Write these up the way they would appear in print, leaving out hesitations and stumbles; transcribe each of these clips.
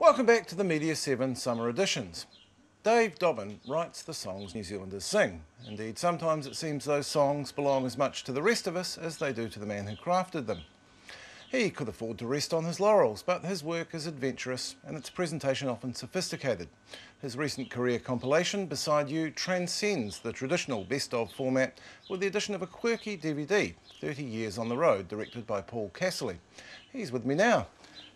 Welcome back to the Media7 Summer Editions. Dave Dobbyn writes the songs New Zealanders sing. Indeed, sometimes it seems those songs belong as much to the rest of us as they do to the man who crafted them. He could afford to rest on his laurels, but his work is adventurous and its presentation often sophisticated. His recent career compilation, Beside You, transcends the traditional best-of format with the addition of a quirky DVD, 30 Years on the Road, directed by Paul Casserly. He's with me now.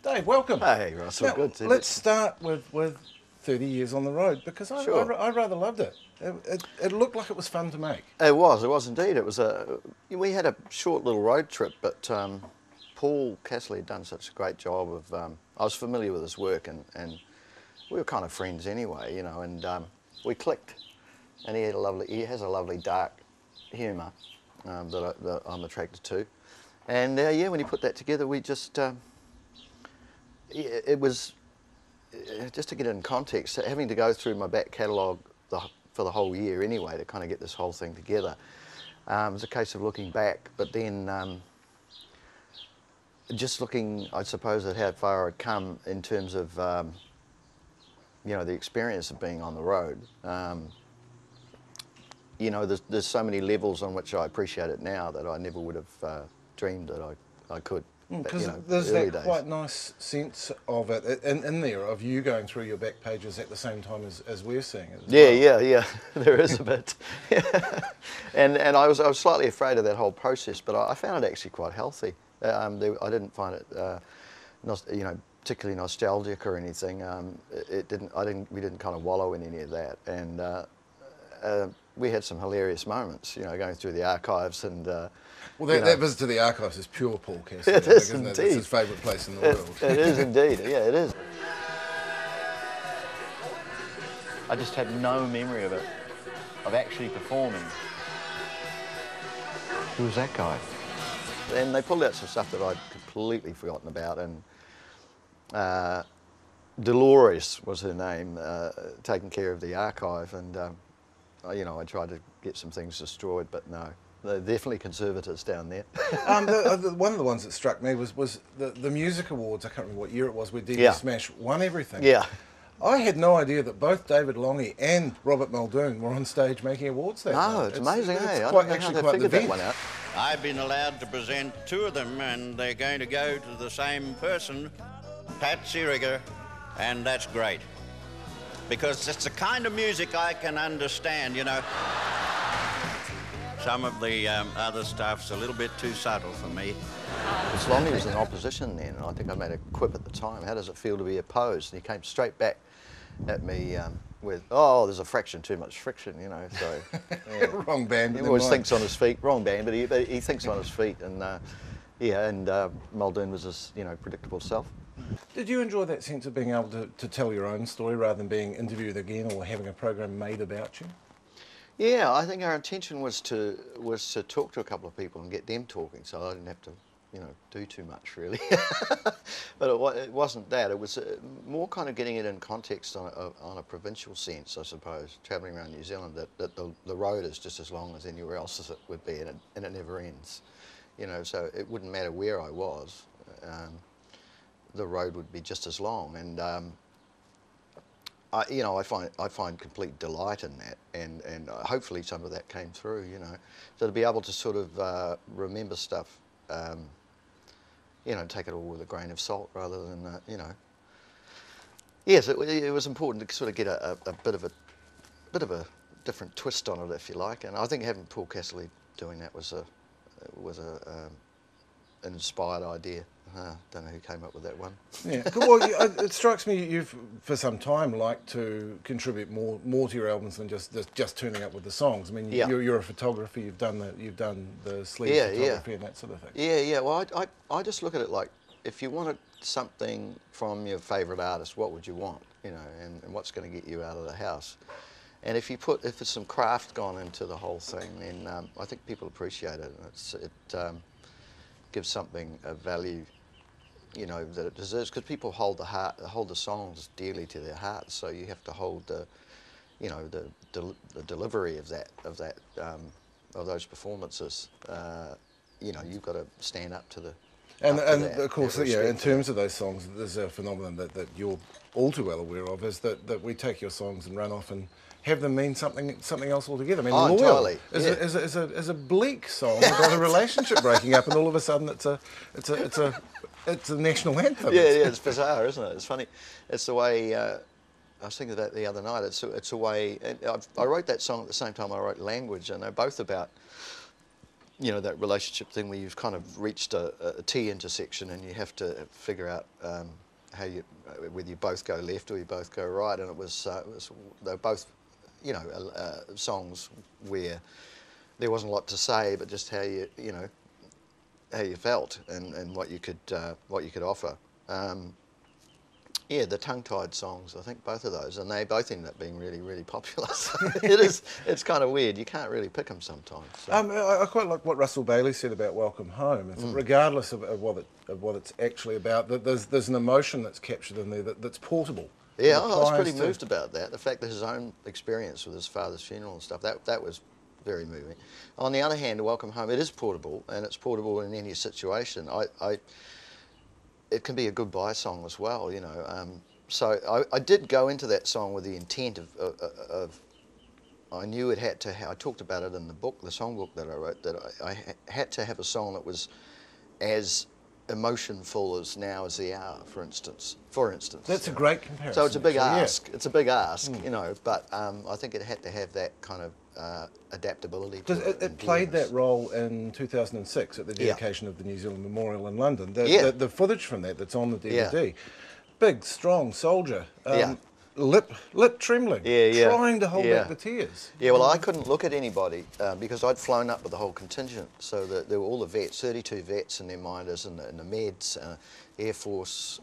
Dave, welcome. Hey, Russell, now, good to let's start with 30 Years on the Road, because I rather loved it. It looked like it was fun to make. It was indeed. It was we had a short little road trip, but Paul Casserly had done such a great job of, I was familiar with his work and we were kind of friends anyway, you know, and we clicked. And he has a lovely dark humour that I'm attracted to. And yeah, when he put that together, we just, it was, just to get it in context, having to go through my back catalogue for the whole year anyway to kind of get this whole thing together. It was a case of looking back, but then just looking, I suppose, at how far I'd come in terms of, you know, the experience of being on the road. You know, there's so many levels on which I appreciate it now that I never would have dreamed that I could. Because you know, there's that days. quite nice sense of it in there, of you going through your back pages at the same time as we're seeing it. Yeah, there is a bit. and I was slightly afraid of that whole process, but I found it actually quite healthy. I didn't find it, you know, particularly nostalgic or anything. We didn't kind of wallow in any of that, and we had some hilarious moments, you know, going through the archives and. Well, that visit to the archives is pure Paul Casserly. It is isn't indeed. it? It's his favourite place in the world. It is indeed. Yeah, it is. I just had no memory of it, of actually performing. Who was that guy? And they pulled out some stuff that I'd completely forgotten about, and Dolores was her name, taking care of the archive, and you know, I tried to get some things destroyed, but no. They're definitely conservatives down there. One of the ones that struck me was the music awards. I can't remember what year it was, where DB Smash won everything. Yeah. I had no idea that both David Longy and Robert Muldoon were on stage making awards that night. It's amazing, it's eh? quite, I don't know actually how they quite figured the that one out. I've been allowed to present two of them, and they're going to go to the same person, Pat Seeriger, and that's great. Because it's the kind of music I can understand, you know. Some of the other stuff's a little bit too subtle for me. As long as he was in opposition then, and I think I made a quip at the time, how does it feel to be opposed? And he came straight back at me with, oh, there's a fraction too much friction, you know, so... Yeah. Wrong band. He always thinks on his feet, wrong band, but he thinks on his feet, and yeah, and Muldoon was his, you know, predictable self. Did you enjoy that sense of being able to tell your own story rather than being interviewed again or having a program made about you? Yeah, I think our intention was to talk to a couple of people and get them talking, so I didn't have to, you know, do too much really. But it wasn't that. It was more kind of getting it in context on a provincial sense, I suppose, travelling around New Zealand. That the road is just as long as anywhere else as it would be, and it never ends. You know, so it wouldn't matter where I was. The road would be just as long, and. You know, I find complete delight in that, and hopefully some of that came through. You know, so to be able to sort of remember stuff, you know, take it all with a grain of salt rather than you know. Yes, it was important to sort of get a bit of a different twist on it, if you like, and I think having Paul Casserly doing that was an inspired idea. Don't know who came up with that one. Yeah, well, it strikes me you've for some time liked to contribute more to your albums than just turning up with the songs. I mean, you're a photographer. You've done the sleeve photography and that sort of thing. Yeah. Well, I just look at it like, if you wanted something from your favourite artist, what would you want? You know, and what's going to get you out of the house? And if there's some craft gone into the whole thing, then I think people appreciate it. And it gives something a value, you know, that it deserves, because people hold the songs dearly to their hearts. So you have to hold the, you know, the delivery of those performances. You know, you've got to stand up to And up to that, of course, have yeah, in respect for terms of those songs, there's a phenomenon that you're all too well aware of, is that we take your songs and run off and have them mean something else altogether. I mean, Oh, Loyal entirely, is, yeah. is a bleak song about a relationship breaking up, and all of a sudden it's a national anthem. Yeah, yeah, it's bizarre, isn't it? It's funny. It's the way, I was thinking of that the other night, it's a way, and I wrote that song at the same time I wrote Language, and they're both about, you know, that relationship thing where you've kind of reached a T intersection and you have to figure out how you, whether you both go left or you both go right, and they're both, you know, songs where there wasn't a lot to say, but just how you know, how you felt and what you could offer. Yeah, the tongue-tied songs, I think both of those, and they both ended up being really, really popular. So it's kind of weird. You can't really pick them sometimes. So. I quite like what Russell Bailey said about Welcome Home. It's regardless of what it's actually about, there's an emotion that's captured in there that's portable. Yeah, I was pretty moved about that. The fact that his own experience with his father's funeral and stuff, that was very moving. On the other hand, Welcome Home, it is portable, and it's portable in any situation. It can be a goodbye song as well, you know. So I did go into that song with the intent of I knew it had to. I talked about it in the book, the songbook that I wrote, that I had to have a song that was as emotionful as Now Is the Hour, for instance. That's a great comparison. So it's a big ask. Yeah. It's a big ask, you know. But I think it had to have that kind of adaptability. It played that role in 2006 at the dedication of the New Zealand Memorial in London. The footage from that's on the DVD. Big, strong soldier. Lip trembling, trying to hold back the tears. Yeah, well, I couldn't look at anybody because I'd flown up with the whole contingent. So there were all the vets, 32 vets and their minders and the Meds, Air Force,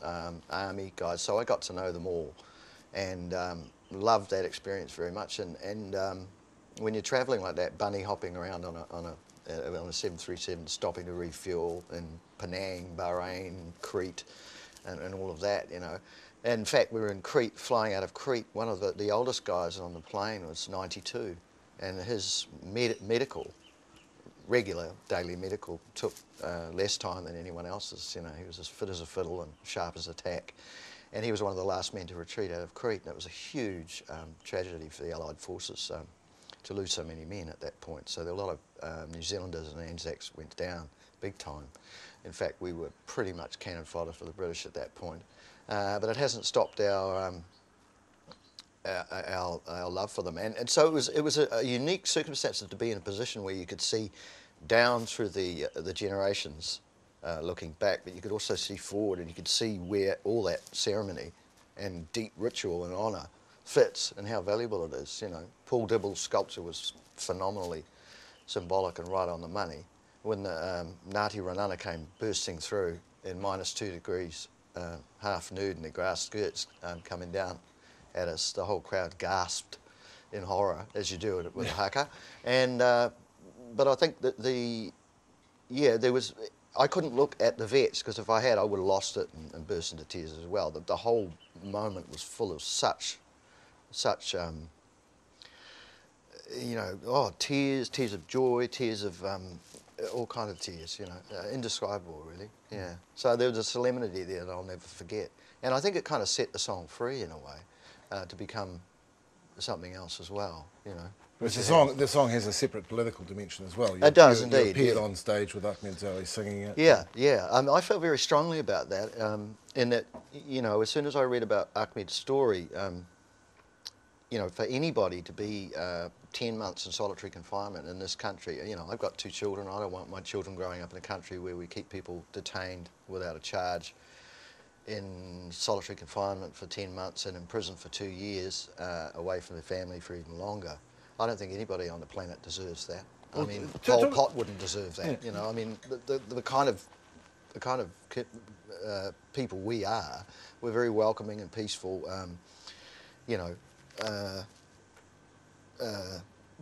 Army guys. So I got to know them all and loved that experience very much. And when you're travelling like that, bunny hopping around on a 737, stopping to refuel in Penang, Bahrain, Crete, and all of that, you know. In fact, we were in Crete, flying out of Crete. One of the oldest guys on the plane was 92, and his regular daily medical took less time than anyone else's. You know, he was as fit as a fiddle and sharp as a tack, and he was one of the last men to retreat out of Crete. And it was a huge tragedy for the Allied forces to lose so many men at that point. So there were a lot of New Zealanders and Anzacs went down big time. In fact, we were pretty much cannon fodder for the British at that point. But it hasn't stopped our love for them, and so it was a unique circumstance to be in a position where you could see down through the generations, looking back, but you could also see forward, and you could see where all that ceremony and deep ritual and honour fits and how valuable it is. You know, Paul Dibble's sculpture was phenomenally symbolic and right on the money. When the Ngāti Ranana came bursting through in -2 degrees. Half nude in their grass skirts coming down at us. The whole crowd gasped in horror, as you do it with a haka. And but I think that there was. I couldn't look at the vets because if I had, I would have lost it and burst into tears as well. The whole moment was full of such you know, tears of joy, tears of all kind of tears, you know, indescribable really, yeah. So there was a solemnity there that I'll never forget. And I think it kind of set the song free in a way, to become something else as well, you know. But the song has a separate political dimension as well. It does indeed. You appeared on stage with Ahmed Zawi singing it. Yeah, yeah. I felt very strongly about that, in that, you know, as soon as I read about Ahmed's story, you know, for anybody to be 10 months in solitary confinement in this country, you know, I've got 2 children. I don't want my children growing up in a country where we keep people detained without a charge in solitary confinement for 10 months and in prison for 2 years, away from their family for even longer. I don't think anybody on the planet deserves that. I mean, Pol Pot wouldn't deserve that, you know. I mean, the kind of people we are, we're very welcoming and peaceful, you know,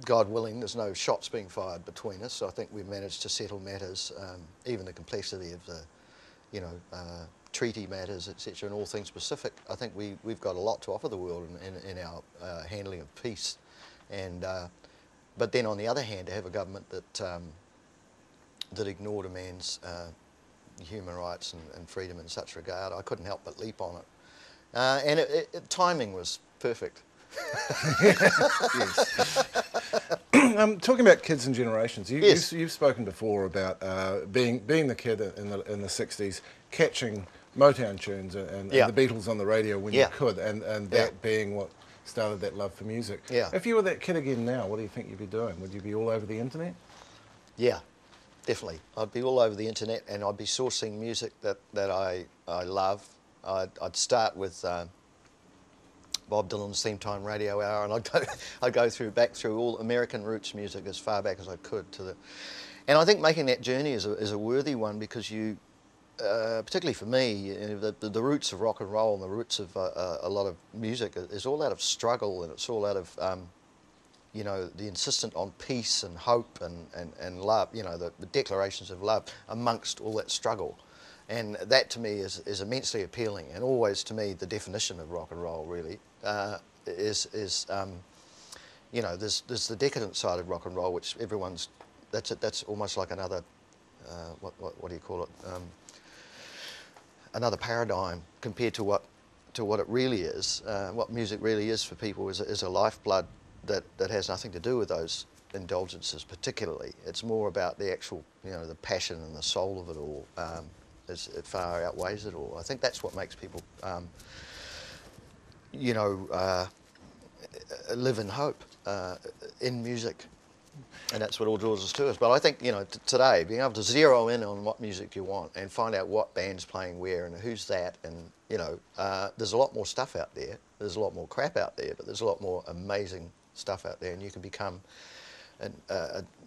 God willing, there's no shots being fired between us. So I think we've managed to settle matters, even the complexity of the, you know, treaty matters, etc., and all things Pacific. I think we've got a lot to offer the world in our handling of peace. And but then on the other hand, to have a government that that ignored a man's human rights and freedom in such regard, I couldn't help but leap on it. And timing was perfect. Yes. Talking about kids and generations, you've spoken before about being the kid in the 60s, catching Motown tunes and the Beatles on the radio when you could, and that being what started that love for music. Yeah. If you were that kid again now, what do you think you'd be doing? Would you be all over the internet? Yeah, definitely. I'd be all over the internet, and I'd be sourcing music that I love. I'd start with Bob Dylan's Theme Time Radio Hour, and I'd go back through all American roots music as far back as I could and I think making that journey is a worthy one, because you, particularly for me, the roots of rock and roll and the roots of a lot of music is all out of struggle, and it's all out of you know, the insistence on peace and hope and love, you know, the declarations of love amongst all that struggle. And that to me is immensely appealing, and always to me the definition of rock and roll really is you know, there's the decadent side of rock and roll, which everyone's, that's almost like another what do you call it, another paradigm compared to what it really is. What music really is for people is a lifeblood that has nothing to do with those indulgences particularly. It's more about the actual, you know, the passion and the soul of it all. It far outweighs it all. I think that's what makes people, you know, live in hope in music, and that's what all draws us to us. But I think, you know, today, being able to zero in on what music you want and find out what band's playing where and who's that, and you know, there's a lot more stuff out there. There's a lot more crap out there, but there's a lot more amazing stuff out there, and you can become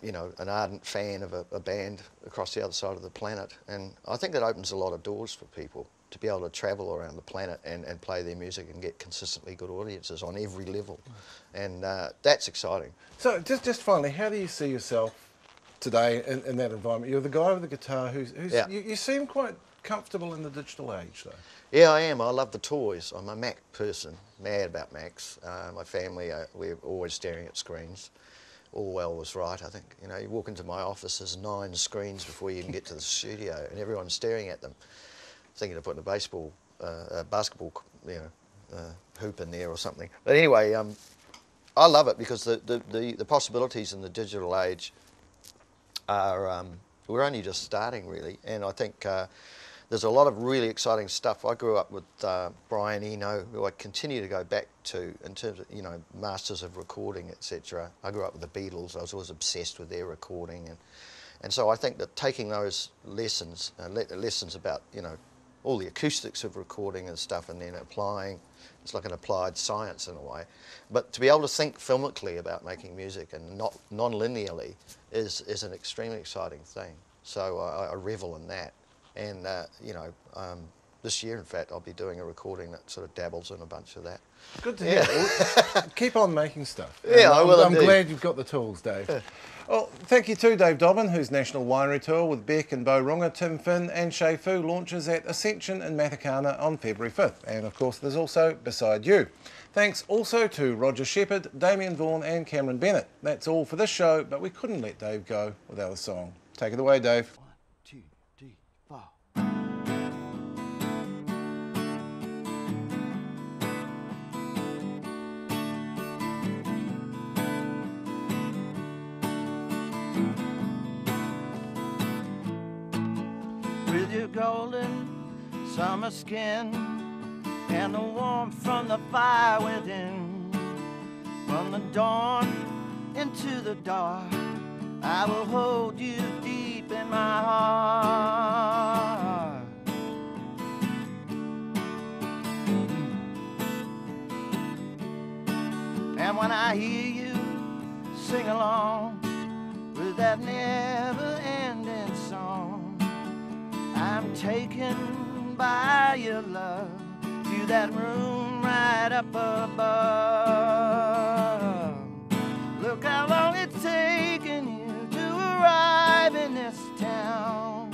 you know, an ardent fan of a band across the other side of the planet. And I think that opens a lot of doors for people to be able to travel around the planet and play their music and get consistently good audiences on every level. And that's exciting. So just finally, how do you see yourself today in that environment? You're the guy with the guitar who's you seem quite comfortable in the digital age though. Yeah, I am. I love the toys. I'm a Mac person, mad about Macs. My family, we're always staring at screens. Orwell was right, I think. You know, you walk into my office, there's 9 screens before you can get to the studio, and everyone's staring at them, thinking of putting a basketball, you know, hoop in there or something. But anyway, I love it because the possibilities in the digital age are, we're only just starting really, and I think there's a lot of really exciting stuff. I grew up with Brian Eno, who I continue to go back to in terms of, you know, masters of recording, etc. I grew up with the Beatles. I was always obsessed with their recording, and so I think that taking those lessons, lessons about, you know, all the acoustics of recording and stuff, and then applying, it's like an applied science in a way. But to be able to think filmically about making music and not non-linearly is an extremely exciting thing. So I revel in that. And, you know, this year, in fact, I'll be doing a recording that sort of dabbles in a bunch of that. Good to hear. Well, keep on making stuff. Yeah, I will. I'm glad you've got the tools, Dave. Well, thank you to Dave Dobbyn, whose national winery tour with Beck and Boronga, Tim Finn and Shay Fu launches at Ascension in Matakana on February 5th. And, of course, there's also Beside You. Thanks also to Roger Shepherd, Damien Vaughan and Cameron Bennett. That's all for this show, but we couldn't let Dave go without a song. Take it away, Dave. With your golden summer skin and the warmth from the fire within, from the dawn into the dark, I will hold you deep in my heart. And when I hear you sing along with that never-ending song, I'm taken by your love to that room right up above. Look how long it's taken you to arrive in this town.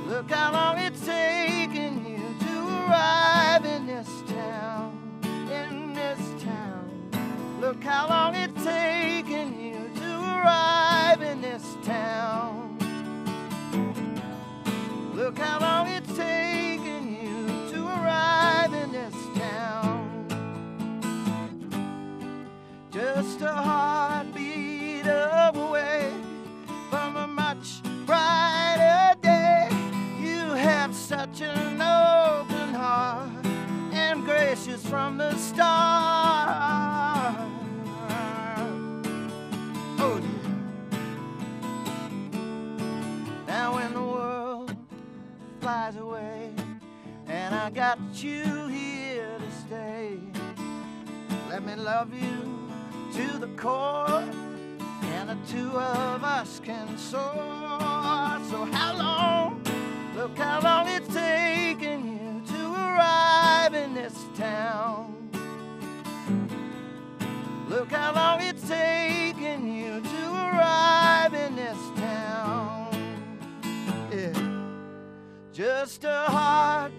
Look how long it's taken you to arrive in this town. In this town. Look how long it's taken you to arrive in this town. from the start. Oh yeah. Now when the world flies away and I got you here to stay, let me love you to the core, and the two of us can soar. So how long, look how long it's taken you to arrive in this town. Look how long it's taken you to arrive in this town. Yeah. Just a heart